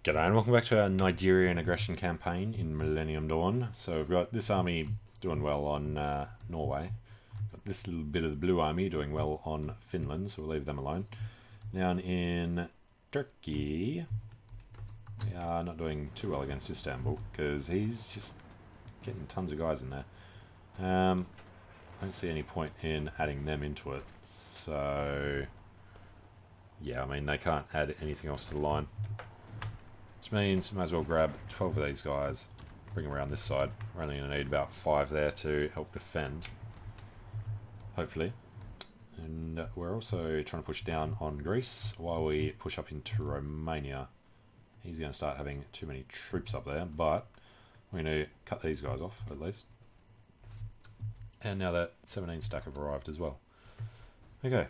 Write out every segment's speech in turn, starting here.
G'day and welcome back to our Nigerian aggression campaign in Millenium Dawn. So we've got this army doing well on Norway. Got this little bit of the blue army doing well on Finland, so we'll leave them alone. Down in Turkey, we are not doing too well against Istanbul because he's just getting tons of guys in there. I don't see any point in adding them into it. So yeah, I mean they can't add anything else to the line. Which means we might as well grab 12 of these guys, bring them around this side. We're only going to need about 5 there to help defend, hopefully. And we're also trying to push down on Greece while we push up into Romania. He's going to start having too many troops up there, but we're going to cut these guys off at least. And now that 17 stack have arrived as well. Okay.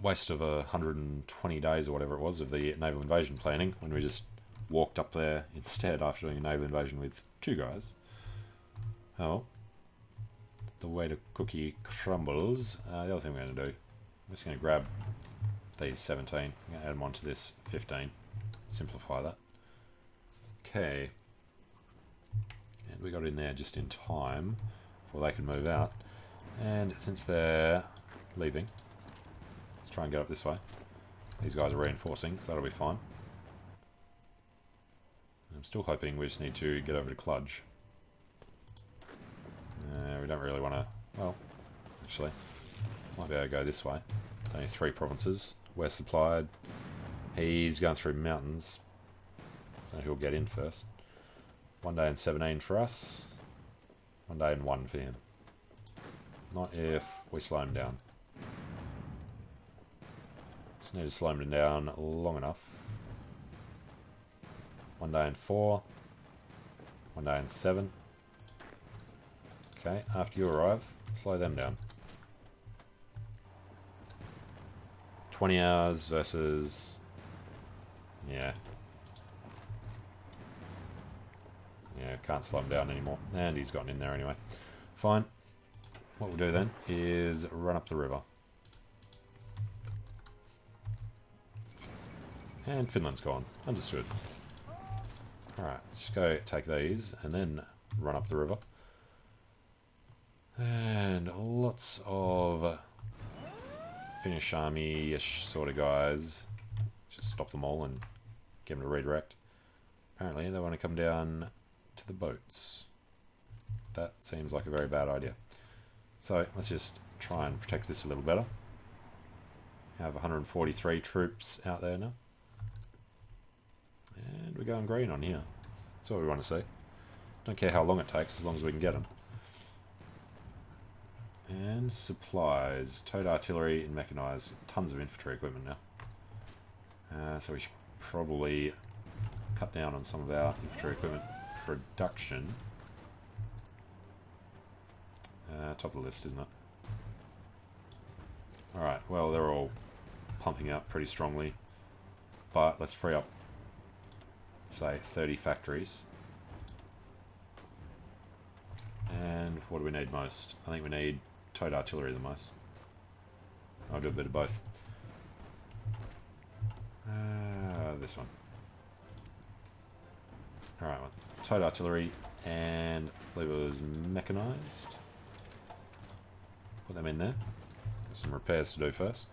Waste of 120 days or whatever it was of the naval invasion planning when we just walked up there instead after doing a naval invasion with 2 guys. Oh, the way the cookie crumbles. The other thing we're going to do, I'm just going to grab these 17, I'm going to add them onto this 15, simplify that. Okay, and we got in there just in time before they can move out, and since they're leaving, let's try and get up this way. These guys are reinforcing, so that'll be fine. I'm still hoping we just need to get over to Cluj. We don't really want to... Well, actually, might be able to go this way. It's only 3 provinces. We're supplied. He's going through mountains. So he'll get in first. 1 day and 17 for us. 1 day and 1 for him. Not if we slow him down. Just need to slow him down long enough. 1 day and 4. 1 day and 7. Okay, after you arrive, slow them down. 20 hours versus... Yeah. Yeah, can't slow him down anymore. And he's gotten in there anyway. Fine. What we'll do then is run up the river. And Finland's gone. Understood. Alright, let's just go take these and then run up the river. And lots of Finnish army-ish sort of guys. Just stop them all and get them to redirect. Apparently they want to come down to the boats. That seems like a very bad idea. So let's just try and protect this a little better. Have 143 troops out there now. And we're going green on here. That's what we want to see. Don't care how long it takes, as long as we can get them. And supplies. Towed artillery and mechanised. Tons of infantry equipment now. So we should probably cut down on some of our infantry equipment production. Top of the list, isn't it? Alright, well, they're all pumping out pretty strongly. But let's free up, say, 30 factories. And what do we need most? I think we need towed artillery the most. I'll do a bit of both. This one. Alright, well, towed artillery and I believe it was mechanised. Put them in there. Got some repairs to do first.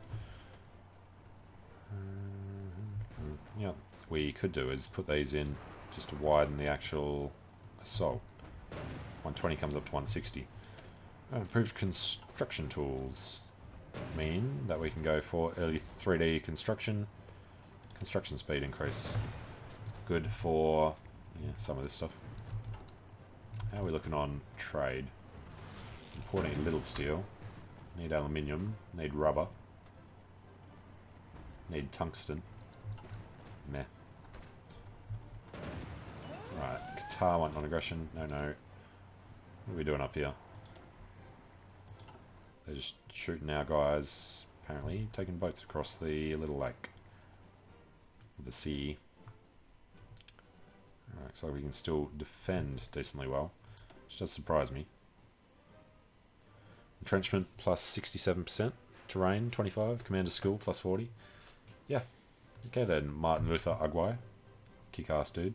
Yeah, we could do is put these in just to widen the actual assault. 120 comes up to 160. Improved construction tools mean that we can go for early 3D construction. Construction speed increase. Good for some of this stuff. How are we looking on trade? Importing a little steel. Need aluminium. Need rubber. Need tungsten. Meh. Right, Qatar want non-aggression. No. What are we doing up here? They're just shooting our guys, apparently, taking boats across the little lake. The sea. Alright, so we can still defend decently well, which does surprise me. Entrenchment plus 67%. Terrain 25. Commander skill plus 40. Yeah. Okay then, Martin Luther Agwai. kick-ass dude.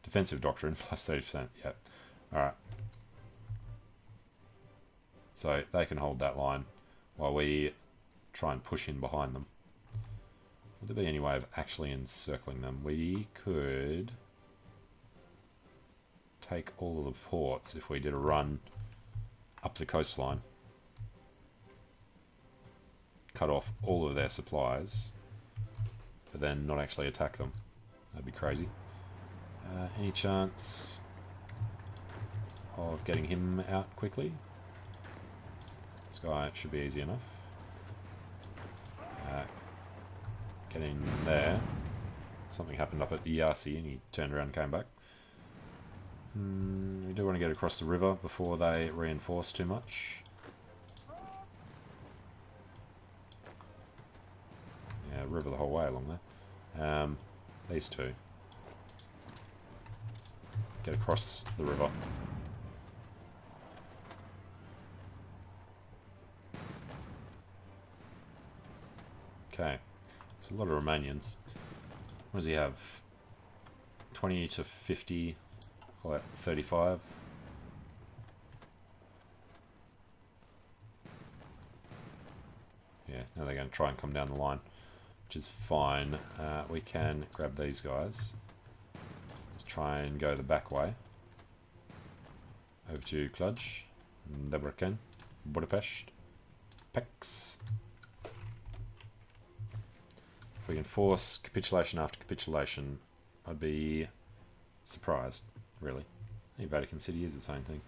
Defensive doctrine, plus 30%. Yep. Alright. So they can hold that line while we try and push in behind them. Would there be any way of actually encircling them? We could take all of the ports if we did a run up the coastline. Cut off all of their supplies, but then not actually attack them. That'd be crazy. Any chance of getting him out quickly? This guy should be easy enough. Get in there. Something happened up at Iasi and he turned around and came back. We do want to get across the river before they reinforce too much. Yeah, river the whole way along there. These two. Get across the river. Okay. There's a lot of Romanians. What does he have? 20 to 50, call it 35. Yeah, now they're going to try and come down the line, which is fine. We can grab these guys. Let's try and go the back way. Over to Cluj, Debrecen, Budapest, Pex. If we can force capitulation after capitulation, I'd be surprised, really. I think Vatican City is its own thing.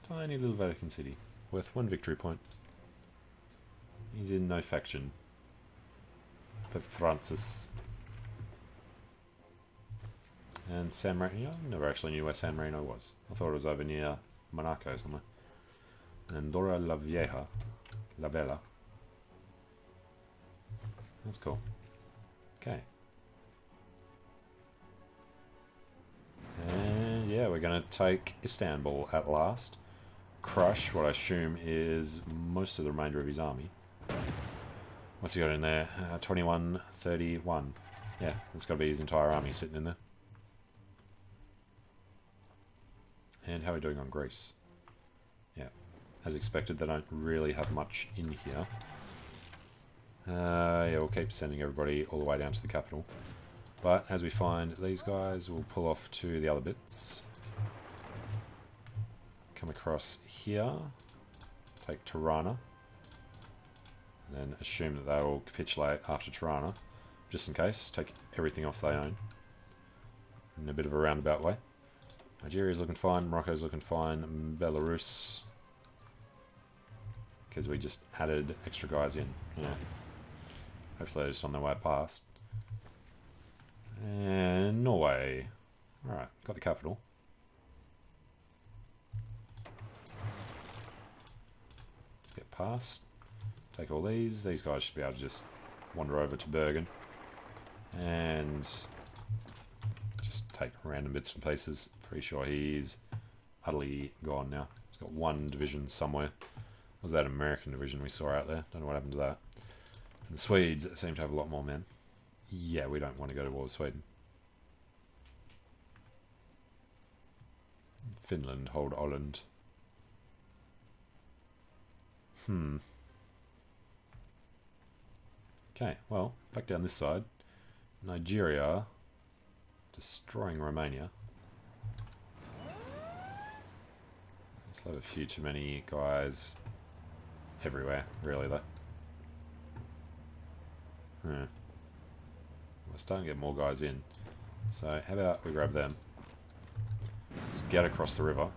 Tiny little Vatican City, worth 1 victory point. He's in no faction. Pope Francis. And San Marino? I never actually knew where San Marino was. I thought it was over near Monaco somewhere. Andorra la Vieja. La Vela. That's cool. Okay. And yeah, we're going to take Istanbul at last. Crush what I assume is most of the remainder of his army. What's he got in there? 21, 31. Yeah, that's got to be his entire army sitting in there. And how are we doing on Greece? Yeah, as expected, they don't really have much in here. Yeah, we'll keep sending everybody all the way down to the capital. But as we find these guys, we'll pull off to the other bits. Come across here. Take Tirana. And then assume that they will capitulate after Tirana. Just in case. Take everything else they own. In a bit of a roundabout way. Nigeria's looking fine. Morocco's looking fine. Belarus. Because we just added extra guys in. Yeah. Hopefully they're just on their way past. And Norway. Alright, got the capital. Let's get past. Take all these. These guys should be able to just wander over to Bergen. And just take random bits and pieces. Pretty sure he's utterly gone now. He's got one division somewhere. Was that American division we saw out there? Don't know what happened to that. And the Swedes seem to have a lot more men. Yeah, we don't want to go to war with Sweden. Finland, hold Holland. Okay, well, back down this side. Nigeria destroying Romania. Still have a few too many guys everywhere, really, though. We're starting to get more guys in. So, how about we grab them? Just get across the river,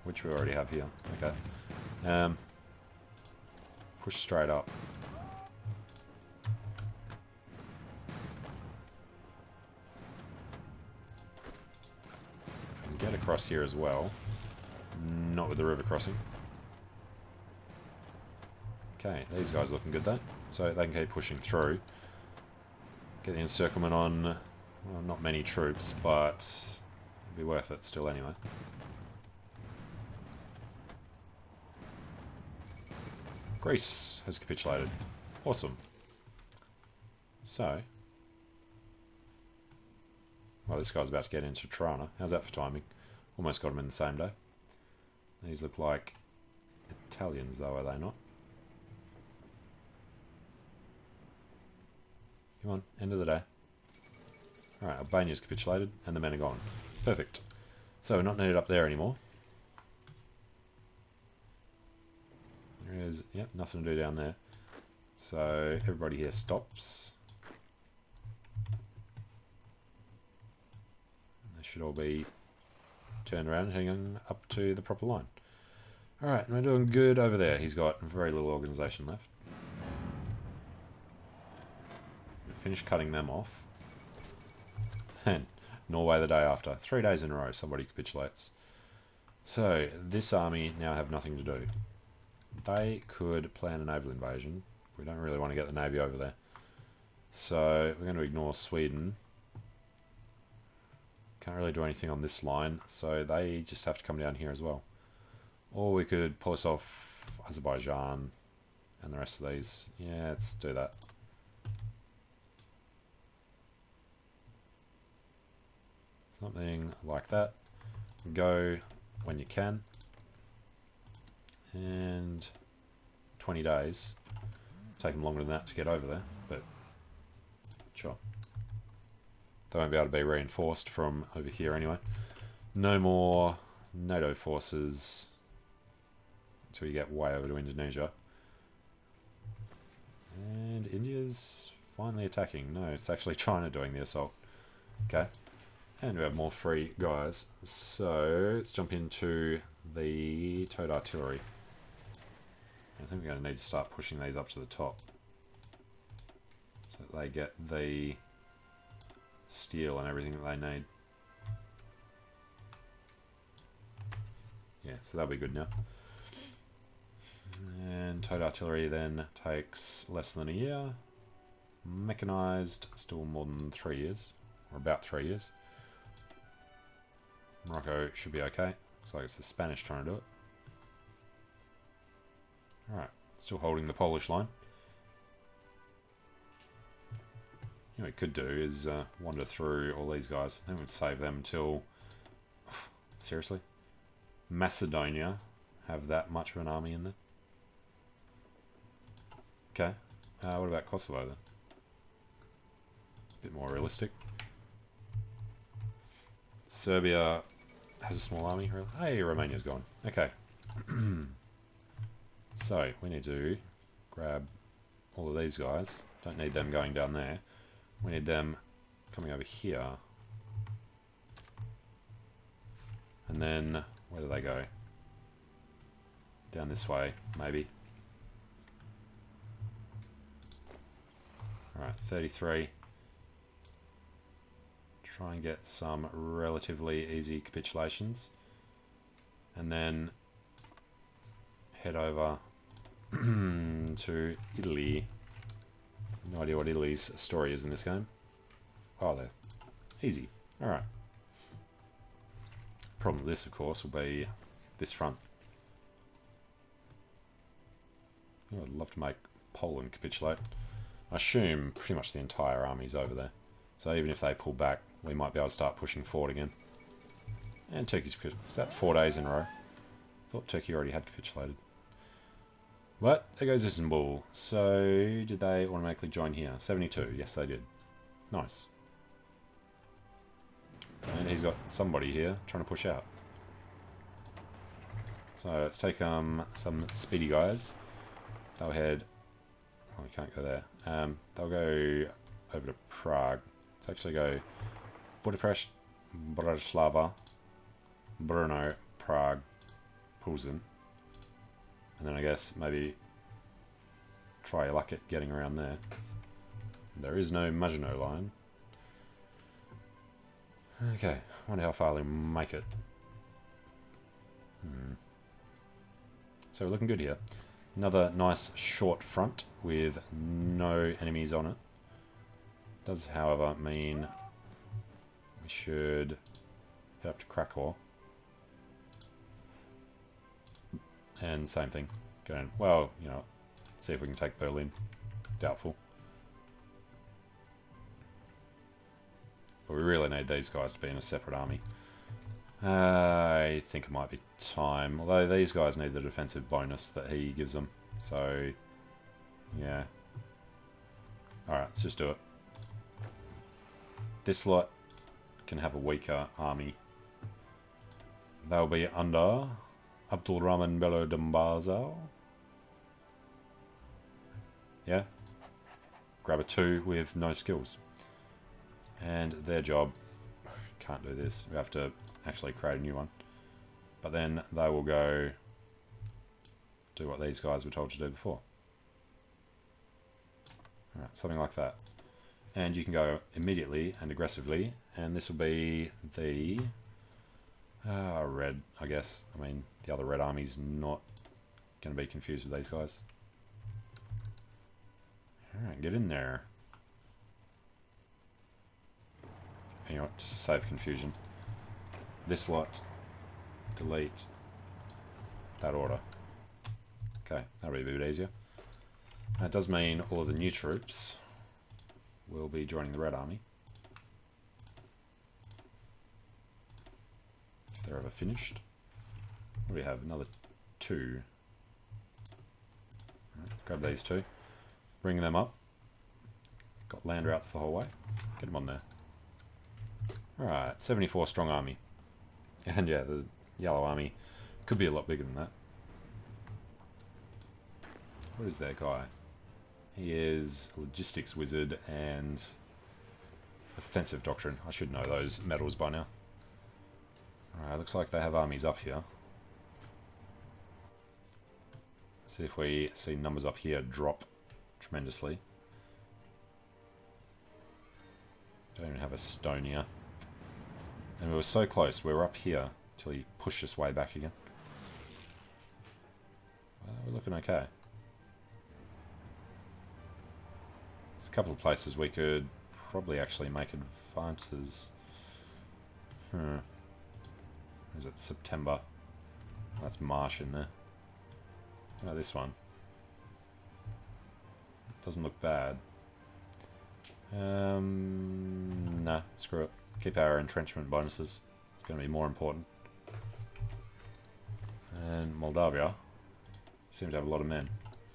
which we already have here. Okay. Push straight up. If we can get across here as well. Not with the river crossing. Okay, these guys are looking good though. So they can keep pushing through. Get the encirclement on, well, not many troops, but it'll be worth it still anyway. Greece has capitulated. Awesome. So, Well, this guy's about to get into Tirana. How's that for timing? Almost got him in the same day. These look like Italians, though, are they not? Come on, end of the day. Alright, Albania's capitulated, and the men are gone. Perfect. So we're not needed up there anymore. There is, yep, nothing to do down there. So everybody here stops. They should all be turned around and heading up to the proper line. Alright, and we're doing good over there. He's got very little organisation left. Finish cutting them off. And Norway the day after. 3 days in a row, somebody capitulates. So, this army now have nothing to do. They could plan a naval invasion. We don't really want to get the navy over there. So, we're going to ignore Sweden. Can't really do anything on this line, so they just have to come down here as well. Or we could police off Azerbaijan and the rest of these. Yeah, let's do that. Something like that. Go when you can. And 20 days. Take them longer than that to get over there, but sure. They won't be able to be reinforced from over here anyway. No more NATO forces until you get way over to Indonesia. And India's finally attacking. No, it's actually China doing the assault. Okay. And we have more free guys. So let's jump into the towed artillery. I think we're going to need to start pushing these up to the top. So that they get the steel and everything that they need. Yeah, so that'll be good now. And towed artillery then takes less than a year. Mechanized, still more than 3 years. Or about 3 years. Morocco should be okay. Looks like it's the Spanish trying to do it. Alright, still holding the Polish line. You know what we could do is wander through all these guys. I think we'd save them until... Seriously? Macedonia have that much of an army in there? Okay. What about Kosovo then? A bit more realistic. Serbia has a small army. Hey, Romania's gone. Okay. So, we need to grab all of these guys. Don't need them going down there. We need them coming over here. And then, where do they go? Down this way, maybe. Alright, 33. Try and get some relatively easy capitulations. And then head over to Italy. No idea what Italy's story is in this game. Oh, they're easy. Alright. Problem with this, of course, will be this front. I'd love to make Poland capitulate. I assume pretty much the entire army's over there. So even if they pull back, we might be able to start pushing forward again. And Turkey's capitulated. Is that 4 days in a row? I thought Turkey already had capitulated. But there goes Istanbul. So did they automatically join here? 72. Yes, they did. Nice. And he's got somebody here trying to push out. So let's take some speedy guys. They'll head... Oh, we can't go there. They'll go over to Prague. Let's actually go Budapest, Bratislava, Brno, Prague, Pilsen. And then I guess maybe try your luck at getting around there. There is no Maginot line. Okay, wonder how far they make it. So we're looking good here. Another nice short front with no enemies on it. Does, however, mean we should head up to Krakow. And same thing. Going, well, you know, see if we can take Berlin. Doubtful. But we really need these guys to be in a separate army. I think it might be time. Although these guys need the defensive bonus that he gives them. So, yeah. Alright, let's just do it. This lot can have a weaker army. They'll be under Abdul Rahman Bello Dambazo. Yeah. Grab a 2 with no skills. And their job, can't do this. We have to actually create a new one. But then they will go do what these guys were told to do before. Alright, something like that. And you can go immediately and aggressively, and this will be the red, I guess. I mean, the other red army's not going to be confused with these guys. Alright, get in there. You know what, just save confusion. This lot, delete that order. Okay, that'll be a bit easier. That does mean all of the new troops will be joining the red army. If they're ever finished. What do we have? Another 2. Right, grab these 2. Bring them up. Got land routes the whole way. Get them on there. Alright, 74 strong army. And yeah, the yellow army could be a lot bigger than that. What is that guy? He is a logistics wizard and offensive doctrine. I should know those medals by now. Alright, looks like they have armies up here. Let's see if we see numbers up here drop tremendously. Don't even have Estonia. And we were so close. We were up here till he pushed us way back again. Well, we're looking okay. There's a couple of places we could probably actually make advances. Is it September? That's March in there. Oh, this one. Doesn't look bad. Nah, screw it. Keep our entrenchment bonuses. It's going to be more important. And Moldavia seems to have a lot of men.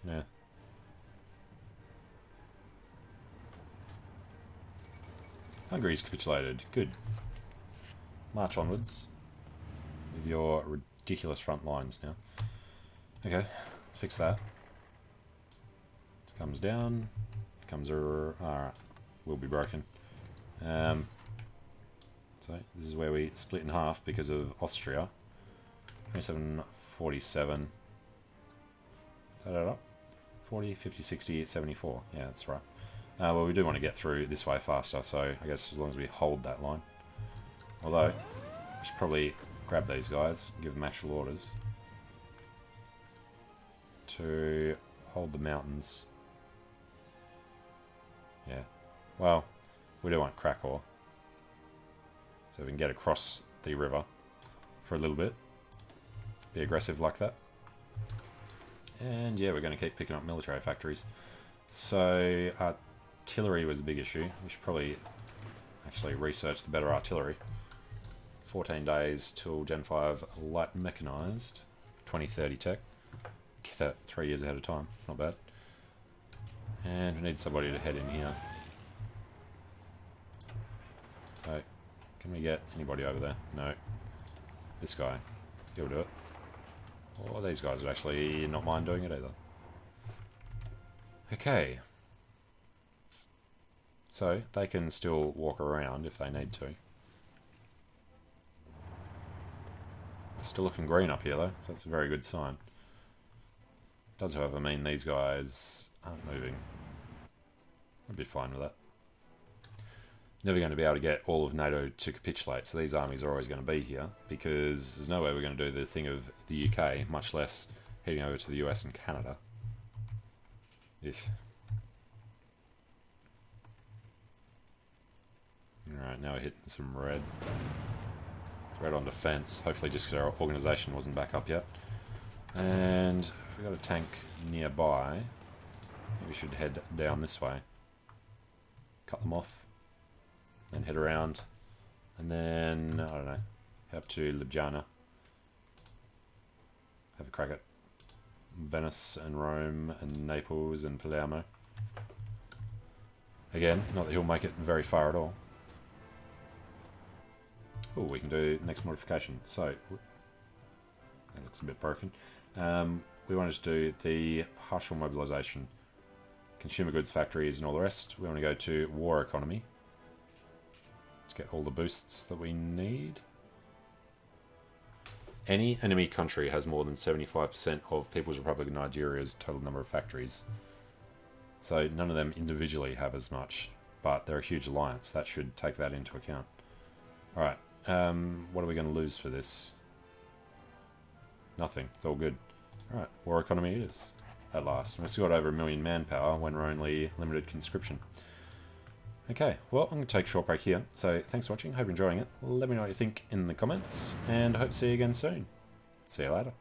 Yeah. Hungary's capitulated. Good. March onwards with your ridiculous front lines now. Okay, let's fix that. It comes down. It comes... Alright. Will be broken. So this is where we split in half because of Austria. 2747. Is that add up? 40, 50, 60, 74. Yeah, that's right. Well, we do want to get through this way faster, so I guess as long as we hold that line. Although, I should probably grab these guys, give them actual orders to hold the mountains. Yeah. Well, we do want Krakow. So we can get across the river for a little bit. Be aggressive like that. And yeah, we're going to keep picking up military factories. So artillery was a big issue. We should probably actually research the better artillery. 14 days till Gen 5 light mechanized. 2030 tech. Get that 3 years ahead of time. Not bad. And we need somebody to head in here. So, can we get anybody over there? No. This guy. He'll do it. Or these guys would actually not mind doing it either. Okay. So, they can still walk around if they need to. Still looking green up here though, so that's a very good sign. Does however mean these guys aren't moving. I'd be fine with that. Never going to be able to get all of NATO to capitulate, so these armies are always going to be here, because there's no way we're going to do the thing of the UK, much less heading over to the US and Canada. If. Alright, now we're hitting some red. Red on defense, hopefully just because our organisation wasn't back up yet. And if we've got a tank nearby, maybe we should head down this way. Cut them off. and head around. And then, I don't know, head to Ljubljana. Have a crack at Venice and Rome and Naples and Palermo. Again, not that he'll make it very far at all. Oh, we can do next modification. So, that looks a bit broken. We want to do the partial mobilization, consumer goods factories and all the rest. We want to go to war economy to get all the boosts that we need. Any enemy country has more than 75% of People's Republic of Nigeria's total number of factories. So none of them individually have as much, but they're a huge alliance. That should take that into account. Alright, what are we going to lose for this? Nothing. It's all good. Alright, war economy it is. At last. And we've still got over 1 million manpower when we're only limited conscription. Okay, well, I'm going to take a short break here. So thanks for watching. Hope you're enjoying it. Let me know what you think in the comments. And I hope to see you again soon. See you later.